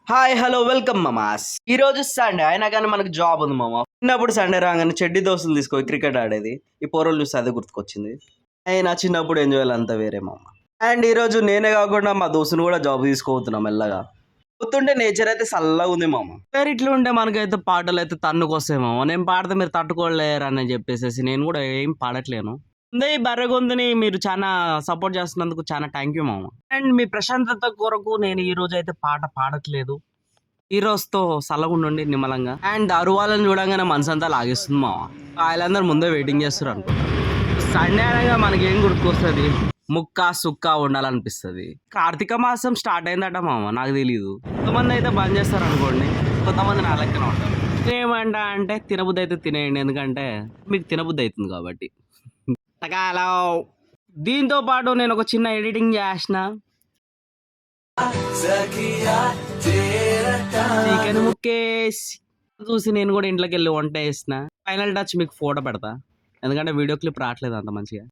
Hi hello welcome Mama's. ఈ రోజు Sunday అయినా కానీ మనకు జాబ్ ఉంది మామ. చిన్నప్పుడు సండే రాగానే చెడ్డి దోస్తులు తీసుకొని క్రికెట్ ఆడేది. ఈ పోరోలు చూస్తే అదే గుర్తుకొచ్చింది. అయినా చిన్నప్పుడు ఎంజాయ్ అంతా వేరే మామ. అండ్ ఈ రోజు నేనే కాకుండా మా దోస్తుని కూడా జాబ్ తీసుకోబోతున్నాం మెల్లగా. పోతుంటే నేచర్ అయితే చల్లగా ఉంది మామ. పేరు ఇట్లా ఉంటే మనకైతే పాటలు అయితే తన్నుకొస్తాయి మామ. నేను పాడితే మీరు తట్టుకోలేరని చెప్పేసి నేను కూడా ఏం పాడట్లేను. ఈ బర్రెగొంతుని మీరు చాలా సపోర్ట్ చేస్తున్నందుకు చాలా థ్యాంక్ యూ మామ. అండ్ మీ ప్రశాంతత కొరకు నేను ఈ రోజు అయితే పాట పాడట్లేదు. హీరోస్‌తో సల్లగుండండి నిమ్మలంగా. అండ్ అరువాలని చూడంగానే మనసంతా లాగేస్తుంది మామ. ఆళ్ళందరూ ముందే వెయిటింగ్ చేస్తుర్రు అనుకుంటా. సండే అనగా మనకేం గుర్తుకొస్తది? ముక్క, సుక్క వండాలనిపిస్తది. కార్తీక మాసం స్టార్ట్ అయిందట మామ. నాకు తెలీదు. కొంతమంది అయితే బంద్ చేస్తారనుకోండి. కొంతమంది నా లెక్కన ఉంటారు. ఏమంటా అంటే తినబుద్ధి అయితే తినేయండి. ఎందుకంటే మీకు తినబుద్ధి అయితుంది కాబట్టి. టకాలో దీంతో పాటు నేను ఒక చిన్న ఎడిటింగ్ చేసిన. చికెన్ ముక్కేసి చూసి నేను కూడా ఇంట్లోకి వెళ్ళి వంట వేసిన. ఫైనల్ టచ్ మీకు ఫోటో పెడతా. ఎందుకంటే వీడియో క్లిప్ రావట్లేదు అంత మంచిగా.